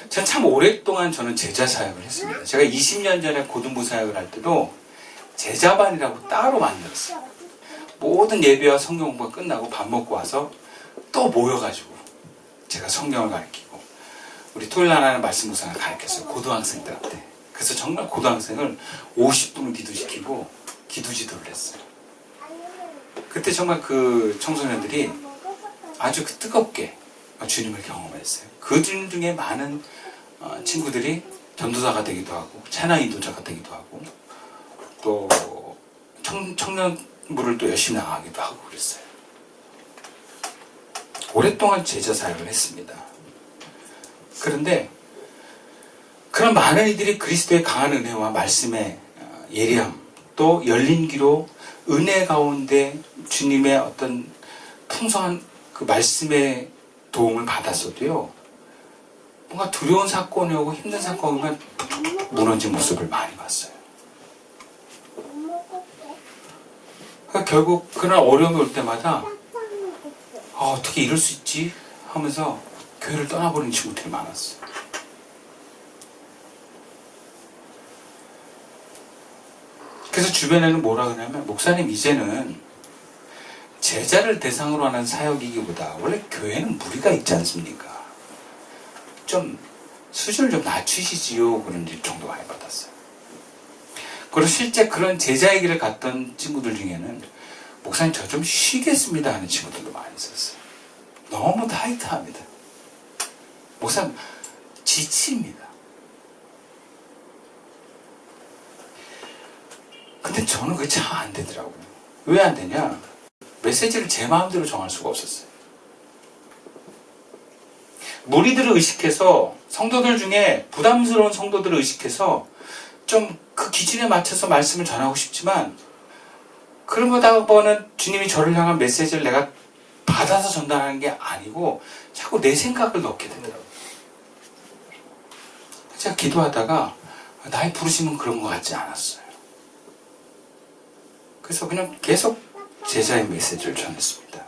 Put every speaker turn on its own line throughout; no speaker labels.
전 참 오랫동안 저는 제자 사역을 했습니다. 제가 20년 전에 고등부 사역을 할 때도 제자반이라고 따로 만들었어요. 모든 예배와 성경 공부가 끝나고 밥 먹고 와서 또 모여가지고 제가 성경을 가르치고 우리 토요일 날 하는 말씀 묵상을 가르쳤어요. 고등학생들한테. 그래서 정말 고등학생을 50분을 기도시키고 기도지도를 했어요. 그때 정말 그 청소년들이 아주 뜨겁게 주님을 경험했어요. 그 중에 많은 친구들이 전도사가 되기도 하고 찬양 인도자가 되기도 하고 또 청년부를 또 열심히 나가기도 하고 그랬어요. 오랫동안 제자 사역을 했습니다. 그런데 그런 많은 이들이 그리스도의 강한 은혜와 말씀의 예리함 또 열린 귀로 은혜 가운데 주님의 어떤 풍성한 그 말씀의 도움을 받았어도요, 뭔가 두려운 사건이 오고 힘든 사건이 오면 무너진 모습을 많이 봤어요. 그러니까 결국 그런 어려움이 올 때마다 어떻게 이럴 수 있지 하면서 교회를 떠나버리는 친구들이 많았어요. 그래서 주변에는 뭐라 그러냐면, 목사님 이제는 제자를 대상으로 하는 사역이기보다 원래 교회는 무리가 있지 않습니까? 좀 수준을 좀 낮추시지요. 그런 정도 많이 받았어요. 그리고 실제 그런 제자의 길을 갔던 친구들 중에는 목사님 저 좀 쉬겠습니다 하는 친구들도 많이 있었어요. 너무 타이트합니다. 목사님 지칩니다. 근데 저는 그게 참 안 되더라고요. 왜 안 되냐? 메시지를 제 마음대로 정할 수가 없었어요. 무리들을 의식해서, 성도들 중에 부담스러운 성도들을 의식해서 좀 그 기준에 맞춰서 말씀을 전하고 싶지만, 그런 거다보면 주님이 저를 향한 메시지를 내가 받아서 전달하는 게 아니고 자꾸 내 생각을 넣게 되더라고요. 제가 기도하다가 나의 부르심은 그런 것 같지 않았어요. 그래서 그냥 계속 제자의 메시지를 전했습니다.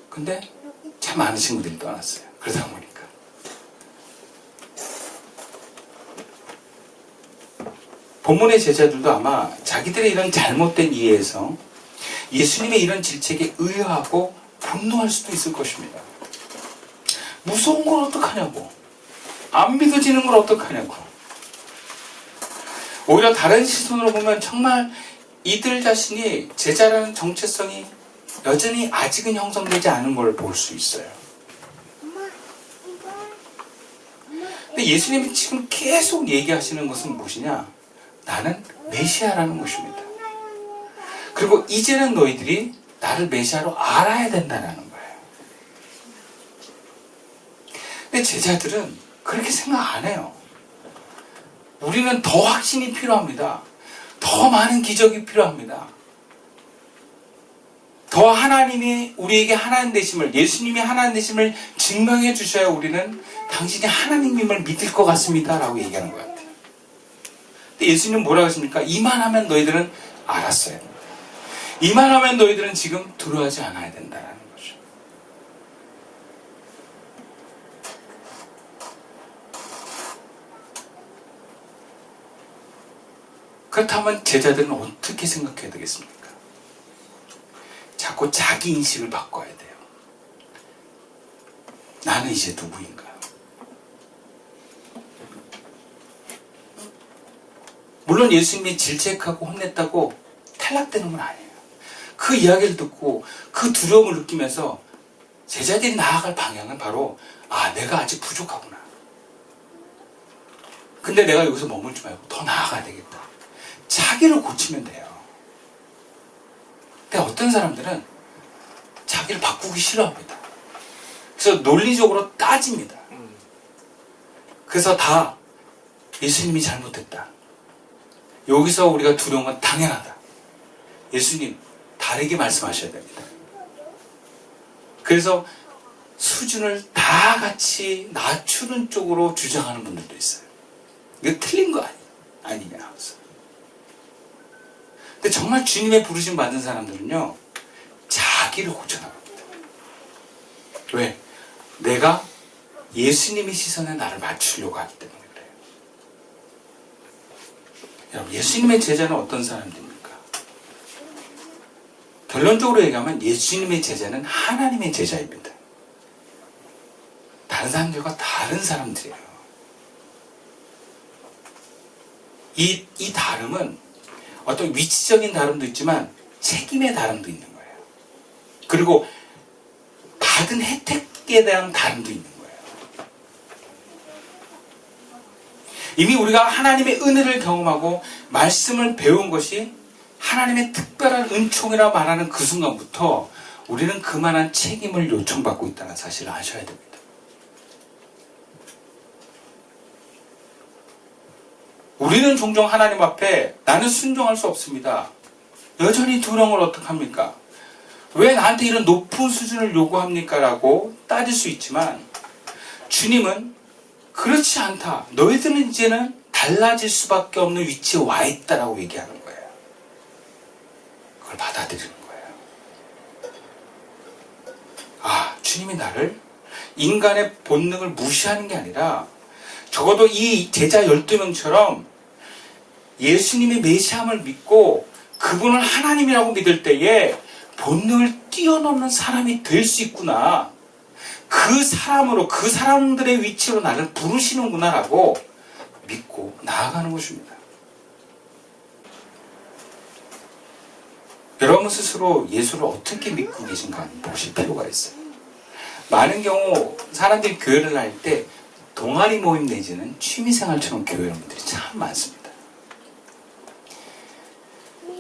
근데 참 많은 친구들이 떠났어요. 그러다 보니까. 본문의 제자들도 아마 자기들의 이런 잘못된 이해에서 예수님의 이런 질책에 의아하고 분노할 수도 있을 것입니다. 무서운 걸 어떡하냐고. 안 믿어지는 걸 어떡하냐고. 오히려 다른 시선으로 보면 정말 이들 자신이 제자라는 정체성이 여전히 아직은 형성되지 않은 걸 볼 수 있어요. 근데 예수님이 지금 계속 얘기하시는 것은 무엇이냐? 나는 메시아라는 것입니다. 그리고 이제는 너희들이 나를 메시아로 알아야 된다는 거예요. 근데 제자들은 그렇게 생각 안 해요. 우리는 더 확신이 필요합니다. 더 많은 기적이 필요합니다. 더 하나님이 우리에게 하나님 되심을, 예수님이 하나님 되심을 증명해 주셔야 우리는 당신이 하나님임을 믿을 것 같습니다 라고 얘기하는 것 같아요. 근데 예수님은 뭐라고 하십니까? 이만하면 너희들은 알았어야 된다. 이만하면 너희들은 지금 두려워하지 않아야 된다는 거죠. 그렇다면 제자들은 어떻게 생각해야 되겠습니까? 자꾸 자기 인식을 바꿔야 돼요. 나는 이제 누구인가? 물론 예수님이 질책하고 혼냈다고 탈락되는 건 아니에요. 그 이야기를 듣고 그 두려움을 느끼면서 제자들이 나아갈 방향은 바로 내가 아직 부족하구나. 근데 내가 여기서 머물지 말고 더 나아가야 되겠다. 자기를 고치면 돼요. 근데 어떤 사람들은 자기를 바꾸기 싫어합니다. 그래서 논리적으로 따집니다. 그래서 다 예수님이 잘못했다. 여기서 우리가 두려운 건 당연하다. 예수님 다르게 말씀하셔야 됩니다. 그래서 수준을 다 같이 낮추는 쪽으로 주장하는 분들도 있어요. 이거 틀린 거 아니냐 하면서. 근데 정말 주님의 부르심 받은 사람들은요, 자기를 고쳐나갑니다. 왜? 내가 예수님의 시선에 나를 맞추려고 하기 때문에 그래요. 여러분, 예수님의 제자는 어떤 사람들입니까? 결론적으로 얘기하면 예수님의 제자는 하나님의 제자입니다. 다른 사람들과 다른 사람들이에요. 이 다름은 어떤 위치적인 다름도 있지만 책임의 다름도 있는 거예요. 그리고 받은 혜택에 대한 다름도 있는 거예요. 이미 우리가 하나님의 은혜를 경험하고 말씀을 배운 것이 하나님의 특별한 은총이라 말하는 그 순간부터 우리는 그만한 책임을 요청받고 있다는 사실을 아셔야 됩니다. 우리는 종종 하나님 앞에 나는 순종할 수 없습니다. 여전히 두려움을 어떡합니까? 왜 나한테 이런 높은 수준을 요구합니까? 라고 따질 수 있지만 주님은 그렇지 않다. 너희들은 이제는 달라질 수밖에 없는 위치에 와 있다라고 얘기하는 거예요. 그걸 받아들이는 거예요. 아, 주님이 나를 인간의 본능을 무시하는 게 아니라 적어도 이 제자 12명처럼 예수님의 메시함을 믿고 그분을 하나님이라고 믿을 때에 본능을 뛰어넘는 사람이 될 수 있구나. 그 사람으로, 그 사람들의 위치로 나를 부르시는구나라고 믿고 나아가는 것입니다. 여러분 스스로 예수를 어떻게 믿고 계신가 보실 필요가 있어요. 많은 경우 사람들이 교회를 다닐 때 동아리 모임 내지는 취미생활처럼 교회 여러분들이 참 많습니다.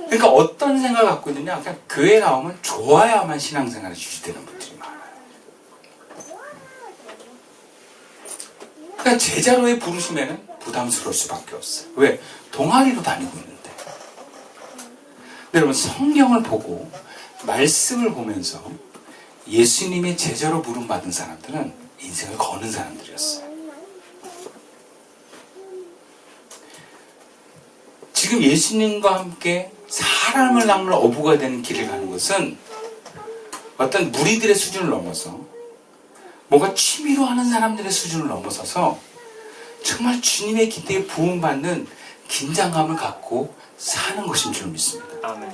그러니까 어떤 생각을 갖고 있느냐, 그냥 교회 나오면 좋아야만 신앙생활이 유지되는 분들이 많아요. 그러니까 제자로의 부르심에는 부담스러울 수밖에 없어요. 왜? 동아리로 다니고 있는데. 근데 여러분, 성경을 보고 말씀을 보면서 예수님의 제자로 부름받은 사람들은 인생을 거는 사람들이었어요. 지금 예수님과 함께 사람을 낚는 어부가 되는 길을 가는 것은 어떤 무리들의 수준을 넘어서 뭔가 취미로 하는 사람들의 수준을 넘어서서 정말 주님의 기대에 부응받는 긴장감을 갖고 사는 것인 줄 믿습니다.
아멘.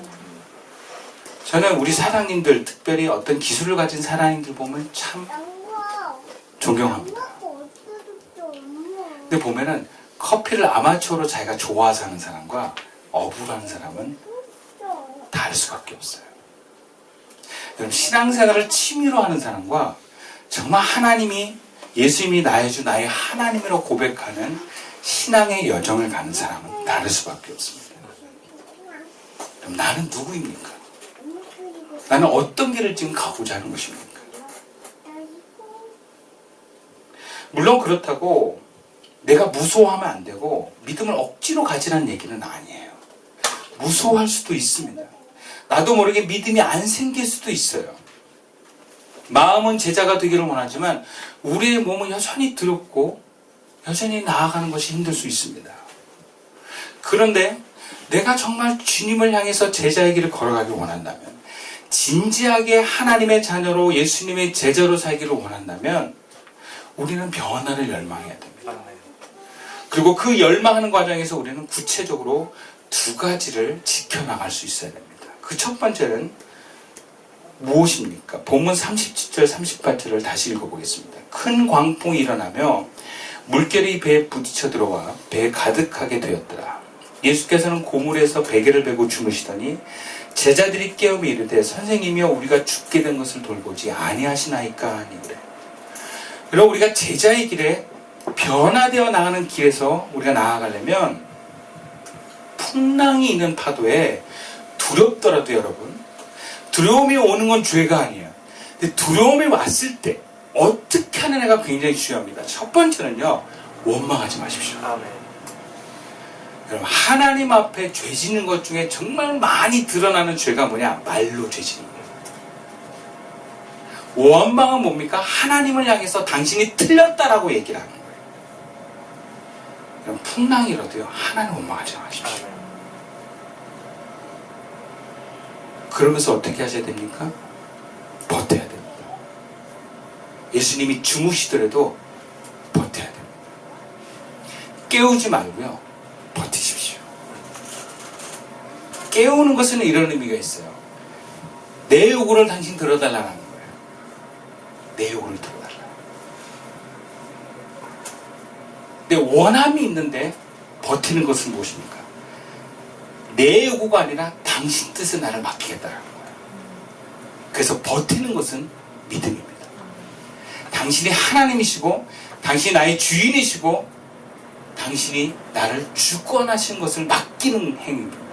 저는 우리 사장님들, 특별히 어떤 기술을 가진 사장님들 보면 참 존경합니다. 근데 보면은 커피를 아마추어로 자기가 좋아서 하는 사람과 어부로 하는 사람은 다를 수밖에 없어요. 여러분, 신앙생활을 취미로 하는 사람과 정말 하나님이, 예수님이 나의 주, 나의 하나님이라고 고백하는 신앙의 여정을 가는 사람은 다를 수밖에 없습니다. 그럼 나는 누구입니까? 나는 어떤 길을 지금 가고자 하는 것입니까? 물론 그렇다고 내가 무서워하면 안 되고 믿음을 억지로 가지라는 얘기는 아니에요. 무서워할 수도 있습니다. 나도 모르게 믿음이 안 생길 수도 있어요. 마음은 제자가 되기를 원하지만 우리의 몸은 여전히 두렵고 여전히 나아가는 것이 힘들 수 있습니다. 그런데 내가 정말 주님을 향해서 제자의 길을 걸어가길 원한다면, 진지하게 하나님의 자녀로 예수님의 제자로 살기를 원한다면 우리는 변화를 열망해야 됩니다. 그리고 그 열망하는 과정에서 우리는 구체적으로 두 가지를 지켜나갈 수 있어야 됩니다. 그 첫 번째는 무엇입니까? 본문 37절 38절을 다시 읽어보겠습니다. 큰 광풍이 일어나며 물결이 배에 부딪혀 들어와 배에 가득하게 되었더라. 예수께서는 고물에서 베개를 베고 주무시더니 제자들이 깨우며 이르되 선생님이여 우리가 죽게 된 것을 돌보지 아니하시나이까 하니 그래. 그럼 우리가 제자의 길에 변화되어 나가는 길에서 우리가 나아가려면 풍랑이 있는 파도에 두렵더라도 여러분, 두려움이 오는 건 죄가 아니에요. 근데 두려움이 왔을 때 어떻게 하는 애가 굉장히 중요합니다. 첫 번째는요, 원망하지 마십시오.
아멘.
여러분, 하나님 앞에 죄 짓는 것 중에 정말 많이 드러나는 죄가 뭐냐? 말로 죄 짓는 거예요. 원망은 뭡니까? 하나님을 향해서 당신이 틀렸다라고 얘기를 하는 거예요. 여러분, 풍랑이라도요, 하나님 원망하지 마십시오.
아멘.
그러면서 어떻게 하셔야 됩니까? 버텨야 됩니다. 예수님이 주무시더라도 버텨야 됩니다. 깨우지 말고요, 버티십시오. 깨우는 것은 이런 의미가 있어요. 내 요구를 당신 들어달라는 거예요. 내 요구를 들어달라. 내 원함이 있는데 버티는 것은 무엇입니까? 내 요구가 아니라 당신 뜻에 나를 맡기겠다는 거예요. 그래서 버티는 것은 믿음입니다. 당신이 하나님이시고 당신이 나의 주인이시고 당신이 나를 주권하신 것을 맡기는 행위입니다.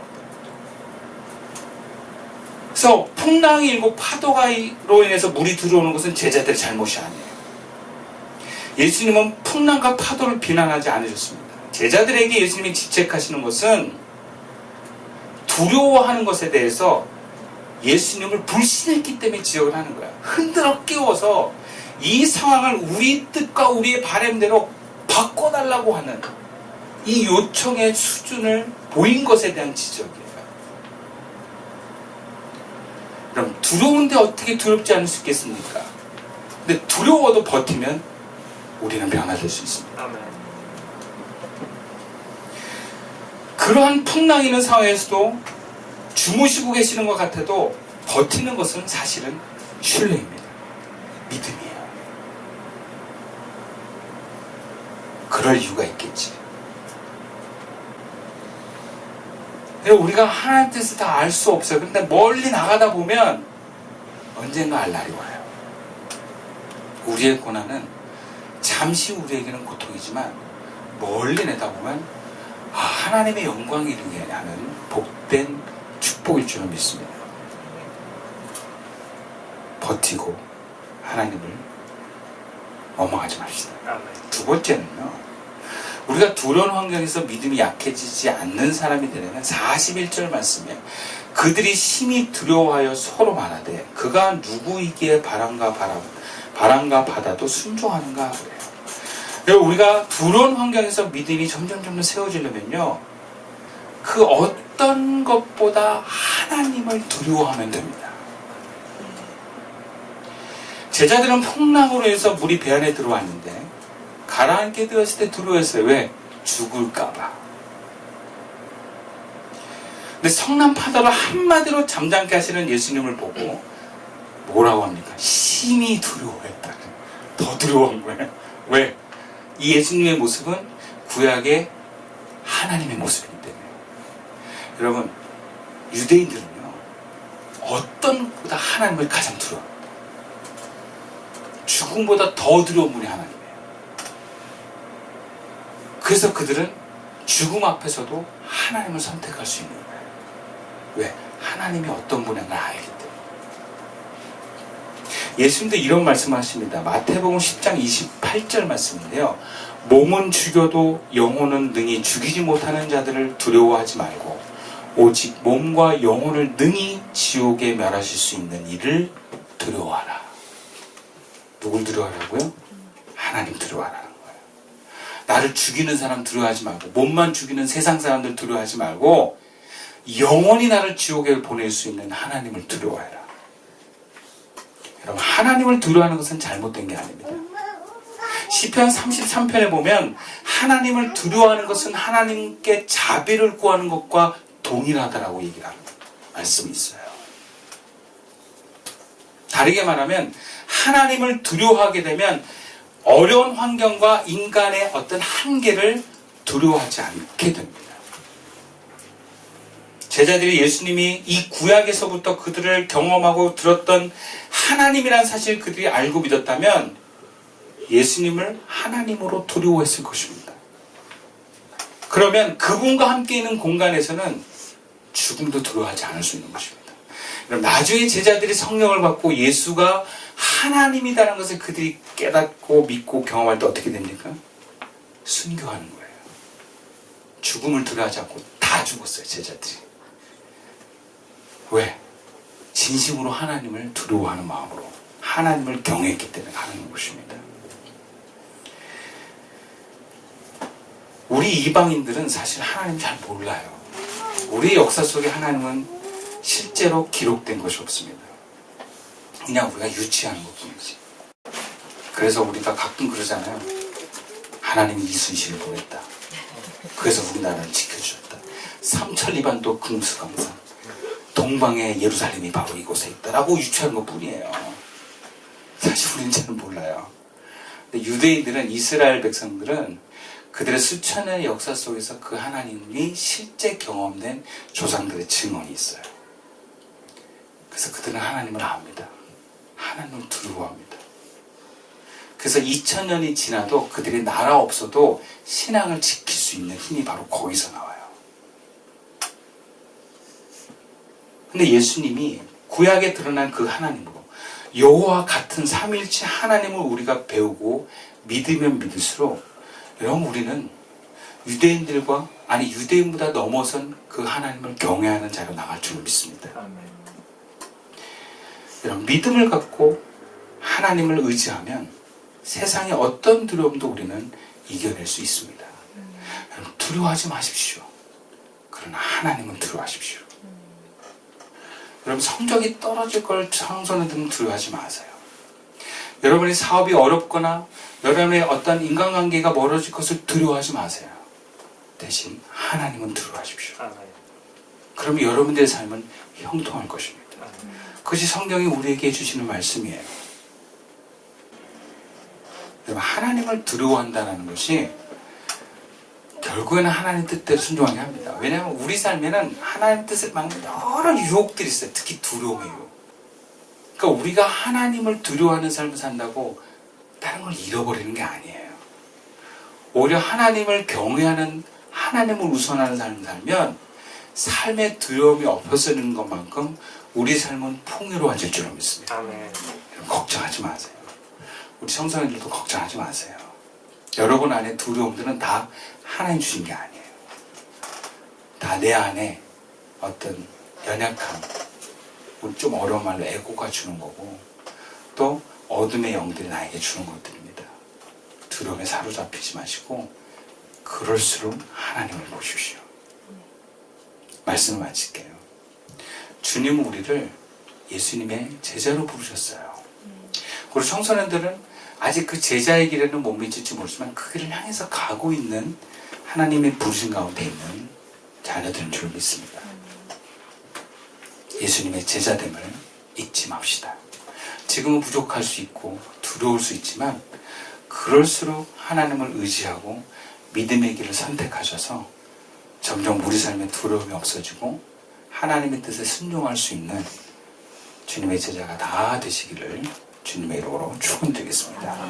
그래서 풍랑이 일고 파도가로 인해서 물이 들어오는 것은 제자들의 잘못이 아니에요. 예수님은 풍랑과 파도를 비난하지 않으셨습니다. 제자들에게 예수님이 지책하시는 것은 두려워하는 것에 대해서 예수님을 불신했기 때문에 지적을 하는 거야. 흔들어 깨워서 이 상황을 우리 뜻과 우리의 바람대로 바꿔달라고 하는 이 요청의 수준을 보인 것에 대한 지적이에요. 그럼 두려운데 어떻게 두렵지 않을 수 있겠습니까? 근데 두려워도 버티면 우리는 변화될 수 있습니다. 아멘. 그러한 풍랑이 있는 상황에서도 주무시고 계시는 것 같아도 버티는 것은 사실은 신뢰입니다. 믿음이에요. 그럴 이유가 있겠지. 우리가 하나님 뜻을 다 알 수 없어요. 근데 멀리 나가다 보면 언젠가 알 날이 와요. 우리의 고난은 잠시 우리에게는 고통이지만 멀리 내다보면 하나님의 영광이 이르게 하는 복된 축복일 줄을 믿습니다. 버티고 하나님을 원망하지 맙시다. 두 번째는요, 우리가 두려운 환경에서 믿음이 약해지지 않는 사람이 되려면 41절 말씀에 그들이 심히 두려워하여 서로 말하되 그가 누구이기에 바람과 바다도 순종하는가 그래요. 우리가 두려운 환경에서 믿음이 점점 세워지려면요, 그 어떤 것보다 하나님을 두려워하면 됩니다. 제자들은 풍랑으로 해서 물이 배 안에 들어왔는데 가라앉게 되었을 때 두려워했어요. 왜? 죽을까봐. 근데 성난 파도를 한마디로 잠잠케 하시는 예수님을 보고 뭐라고 합니까? 심히 두려워했다. 더 두려워한 거예요. 왜? 이 예수님의 모습은 구약의 하나님의 모습이기 때문에. 여러분, 유대인들은요, 어떤 것보다 하나님을 가장 두려워합니다. 죽음보다 더 두려운 분이 하나님이에요. 그래서 그들은 죽음 앞에서도 하나님을 선택할 수 있는 거예요. 왜? 하나님이 어떤 분인가 알기 때문에. 예수님도 이런 말씀을 하십니다. 마태복음 10장 28절 말씀인데요. 몸은 죽여도 영혼은 능히 죽이지 못하는 자들을 두려워하지 말고 오직 몸과 영혼을 능히 지옥에 멸하실 수 있는 이를 두려워하라. 누굴 두려워하라고요? 하나님 두려워하라는 거예요. 나를 죽이는 사람 두려워하지 말고, 몸만 죽이는 세상 사람들 두려워하지 말고, 영원히 나를 지옥에 보낼 수 있는 하나님을 두려워해라. 여러분, 하나님을 두려워하는 것은 잘못된 게 아닙니다. 시편 33편에 보면 하나님을 두려워하는 것은 하나님께 자비를 구하는 것과 동일하다라고 얘기를 합니다. 말씀이 있어요. 다르게 말하면 하나님을 두려워하게 되면 어려운 환경과 인간의 어떤 한계를 두려워하지 않게 됩니다. 제자들이 예수님이 이 구약에서부터 그들을 경험하고 들었던 하나님이라는 사실을 그들이 알고 믿었다면 예수님을 하나님으로 두려워했을 것입니다. 그러면 그분과 함께 있는 공간에서는 죽음도 두려워하지 않을 수 있는 것입니다. 나중에 제자들이 성령을 받고 예수가 하나님이라는 것을 그들이 깨닫고 믿고 경험할 때 어떻게 됩니까? 순교하는 거예요. 죽음을 두려워하지 않고 다 죽었어요, 제자들이. 왜? 진심으로 하나님을 두려워하는 마음으로 하나님을 경외했기 때문에 가는 것입니다. 우리 이방인들은 사실 하나님 잘 몰라요. 우리 역사 속에 하나님은 실제로 기록된 것이 없습니다. 그냥 우리가 유치하는 것뿐이지. 그래서 우리가 가끔 그러잖아요. 하나님이 이순신을 보냈다. 그래서 우리나라를 지켜주셨다. 삼천리반도 금수강산, 동방의 예루살렘이 바로 이곳에 있다라고 유추한 것 뿐이에요. 사실 우리는 잘 몰라요. 근데 유대인들은, 이스라엘 백성들은 그들의 수천 년의 역사 속에서 그 하나님이 실제 경험된 조상들의 증언이 있어요. 그래서 그들은 하나님을 압니다. 하나님을 두려워합니다. 그래서 2000년이 지나도 그들이 나라 없어도 신앙을 지킬 수 있는 힘이 바로 거기서 나와요. 근데 예수님이 구약에 드러난 그 하나님으로 여호와 같은 삼위일체 하나님을 우리가 배우고 믿으면 믿을수록 여러분 우리는 유대인들과, 아니 유대인보다 넘어선 그 하나님을 경외하는 자로 나갈 줄 믿습니다. 여러분 믿음을 갖고 하나님을 의지하면 세상의 어떤 두려움도 우리는 이겨낼 수 있습니다. 여러분 두려워하지 마십시오. 그러나 하나님은 두려워하십시오. 여러분 성적이 떨어질 걸 청소년들은 두려워하지 마세요. 여러분의 사업이 어렵거나 여러분의 어떤 인간관계가 멀어질 것을 두려워하지 마세요. 대신 하나님은 두려워하십시오. 그러면 여러분들의 삶은 형통할 것입니다. 그것이 성경이 우리에게 해주시는 말씀이에요. 여러분 하나님을 두려워한다는 것이 결국에는 하나님 뜻대로 순종하게 합니다. 왜냐하면 우리 삶에는 하나님 뜻을 막는 여러 유혹들이 있어요. 특히 두려움의 유혹. 그러니까 우리가 하나님을 두려워하는 삶을 산다고 다른 걸 잃어버리는 게 아니에요. 오히려 하나님을 경외하는, 하나님을 우선하는 삶을 살면 삶의 두려움이 없어지는 것만큼 우리 삶은 풍요로워질 줄로 믿습니다.
아멘.
걱정하지 마세요. 우리 청소년들도 걱정하지 마세요. 여러분 안에 두려움들은 다 하나님 주신 게 아니에요. 다 내 안에 어떤 연약함, 우리 좀 어려운 말로 에고가 주는 거고, 또 어둠의 영들이 나에게 주는 것들입니다. 두려움에 사로잡히지 마시고 그럴수록 하나님을 보십시오. 말씀을 마칠게요. 주님은 우리를 예수님의 제자로 부르셨어요. 그리고 청소년들은 아직 그 제자의 길에는 못 미칠지 모르지만 그 길을 향해서 가고 있는 하나님의 부르심 가운데 있는 자녀들인 줄 믿습니다. 예수님의 제자됨을 잊지 맙시다. 지금은 부족할 수 있고 두려울 수 있지만 그럴수록 하나님을 의지하고 믿음의 길을 선택하셔서 점점 우리 삶에 두려움이 없어지고 하나님의 뜻에 순종할 수 있는 주님의 제자가 다 되시기를 주님의 이름으로 축원드리겠습니다.